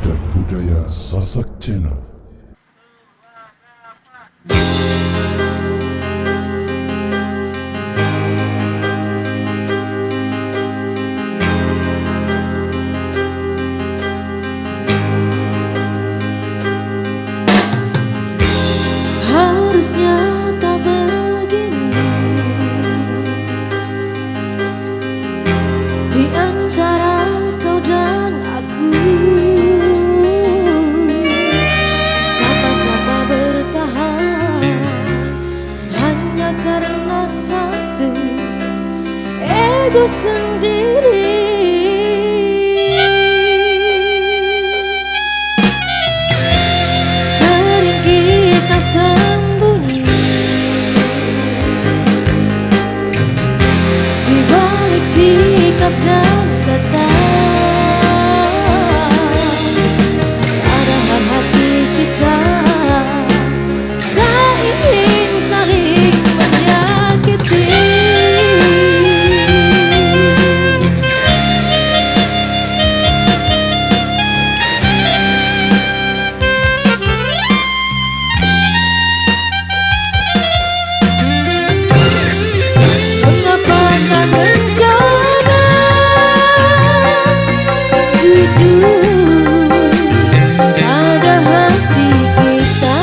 dan budaya Sasak Channel. Harusnya tak begini di antara kau dan aku. Sama-sama bertahan hanya karena satu ego sendiri. Sering kita sembunyi di balik sikap dan kata, padahal hati kita tak ingin saling menyakiti. Mengapa tak mencoba jujur pada hati kita,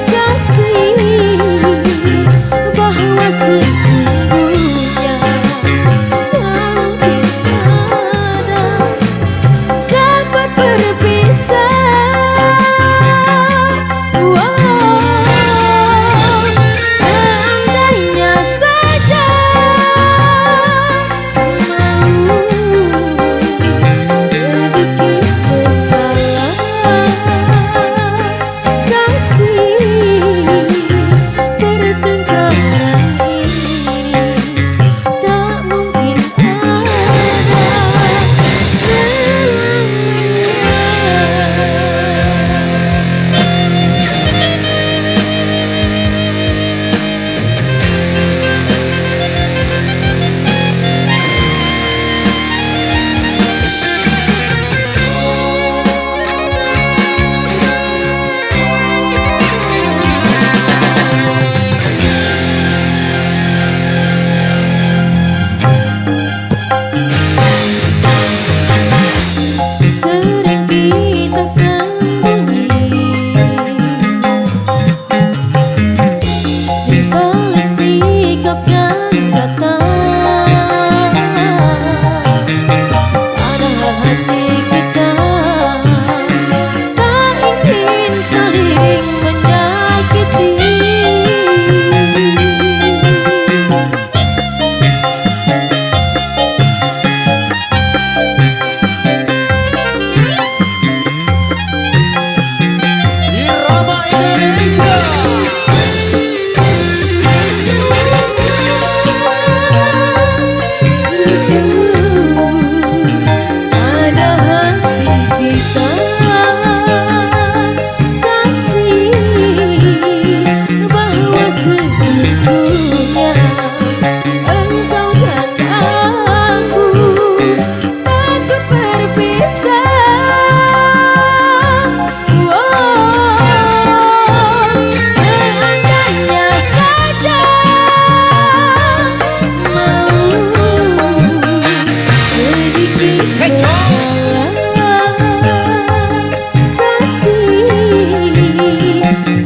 kasih bahwa sesungguhnya tak mungkin ada dapat berpisah. Seandainya saja mau sedikit berkalah, kasih pertengkaran ini tak mungkin ada selamanya. Sering kita sembunyi di balik sikap dan kata, padahal hati kita tak ingin saling menyakiti. Irama Indonesia. Jujur pada hati kita, kasih bahwa sesungguhnya engkau dan aku takut berpisah. Seandainya saja mau sedikit berkalah, kasih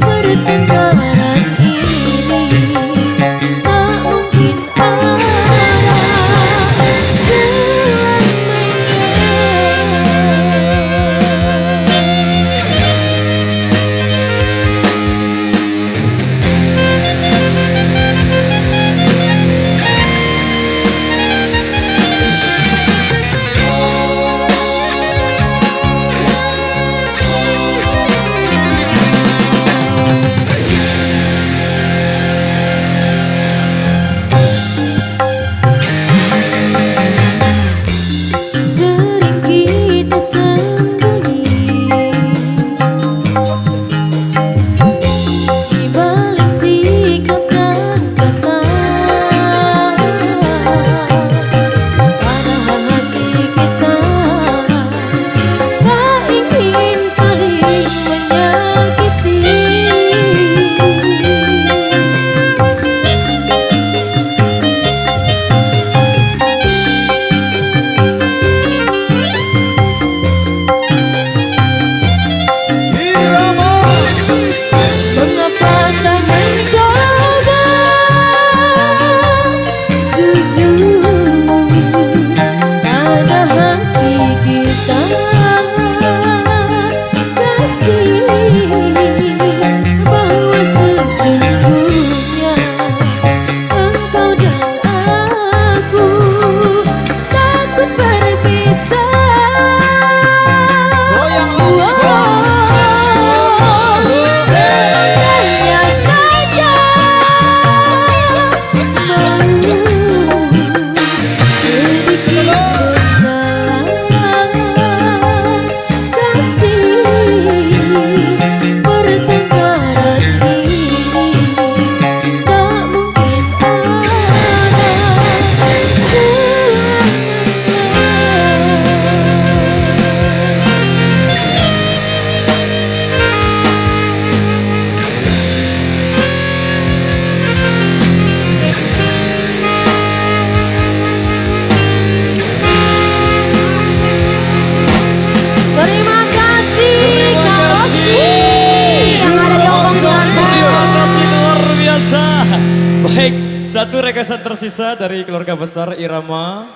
pertengkaran ini tak mungkin ada selamanya. Satu requestan tersisa dari keluarga besar Irama.